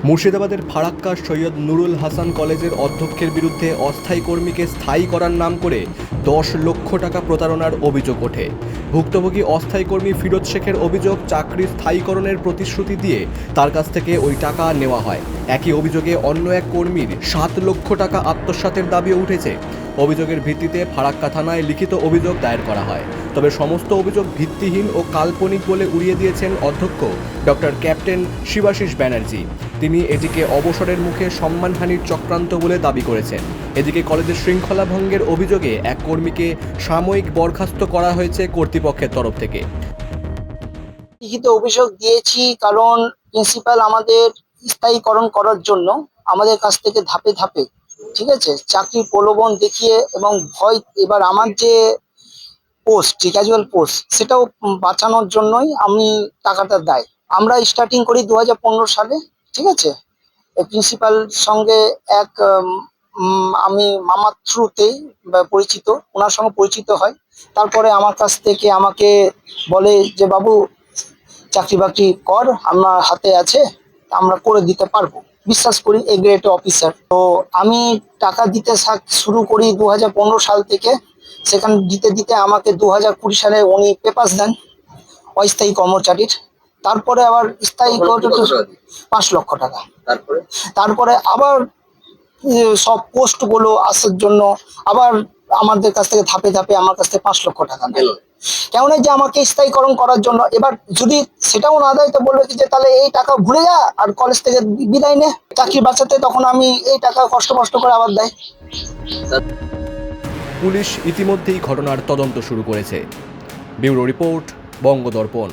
মুর্শিদাবাদের ফারাক্কা সৈয়দ নুরুল হাসান কলেজের অধ্যক্ষের বিরুদ্ধে অস্থায়ী কর্মীকে স্থায়ী করার নাম করে 10 লক্ষ টাকা প্রতারণার অভিযোগ ওঠে। ভুক্তভোগী অস্থায়ী কর্মী ফিরোজ শেখের অভিযোগ, চাকরির স্থায়ীকরণের প্রতিশ্রুতি দিয়ে তার কাছ থেকে ওই টাকা নেওয়া হয়। একই অভিযোগে অন্য এক কর্মীর 7 লক্ষ টাকা আত্মসাতের দাবিও উঠেছে। অভিযোগের ভিত্তিতে ফারাক্কা থানায় লিখিত অভিযোগ দায়ের করা হয়। তবে সমস্ত অভিযোগ ভিত্তিহীন ও কাল্পনিক বলে উড়িয়ে দিয়েছেন অধ্যক্ষ ডক্টর ক্যাপ্টেন শিবাশিস ব্যানার্জি। তিনি এটিকে অবসরের মুখে সম্মানহানির চক্রান্ত বলে দাবি করেছেন। এদিকে কলেজের শৃঙ্খলা ভঙ্গের অভিযোগে এক কর্মীকে সাময়িক বরখাস্ত করা হয়েছে কর্তৃপক্ষের তরফ থেকে। লিখিত অভিযোগ দিয়েছি কারণ প্রিন্সিপাল আমাদের স্থায়ীকরণ করার জন্য আমাদের কাছ থেকে ধাপে ধাপে, ঠিক আছে, চাকরির প্রলোভন দেখিয়ে এবং ভয়, এবার আমার যে পোস্ট, ক্যাজুয়াল পোস্ট, সেটাও বাঁচানোর জন্যই আমি টাকাটা দেয়। আমরা স্টার্টিং করি 2015 সালে, ঠিক আছে। প্রিন্সিপাল সঙ্গে এক আমি মামার থ্রুতেই পরিচিত, ওনার সঙ্গে পরিচিত হয়। তারপরে আমার কাছ থেকে আমাকে বলে যে বাবু চাকরি বাকরি কর, আমার হাতে আছে, আমরা করে দিতে পারবো, বিশ্বাস করি এ গ্রেড অফিসার। তো আমি টাকা দিতে শুরু করি 2015 সাল থেকে। সেখানে দিতে দিতে আমাকে 2020 সালে উনি পেপার্স দেন অস্থায়ী কর্মচারীর। তারপরে আবার স্থায়ী 5 লক্ষ টাকা। তারপরে আবার সব পোস্টগুলো আসার জন্য আবার আমাদের কাছ থেকে ধাপে ধাপে আমার কাছ থেকে 5 লক্ষ টাকা নেয়। কেমন যে আমাকে স্থায়ীকরণ করার জন্য, এবার যদি সেটাও না দেয় তো বলবে কি যে তাহলে এই টাকা ভুলে যা আর কলেজ থেকে বিদায় নে, চাকরি বাঁচাতে। তখন আমি এই টাকা কষ্ট করে আবার দেয়। পুলিশ ইতিমধ্যেই ঘটনার তদন্ত শুরু করেছে। Bureau report, বঙ্গদর্পণ।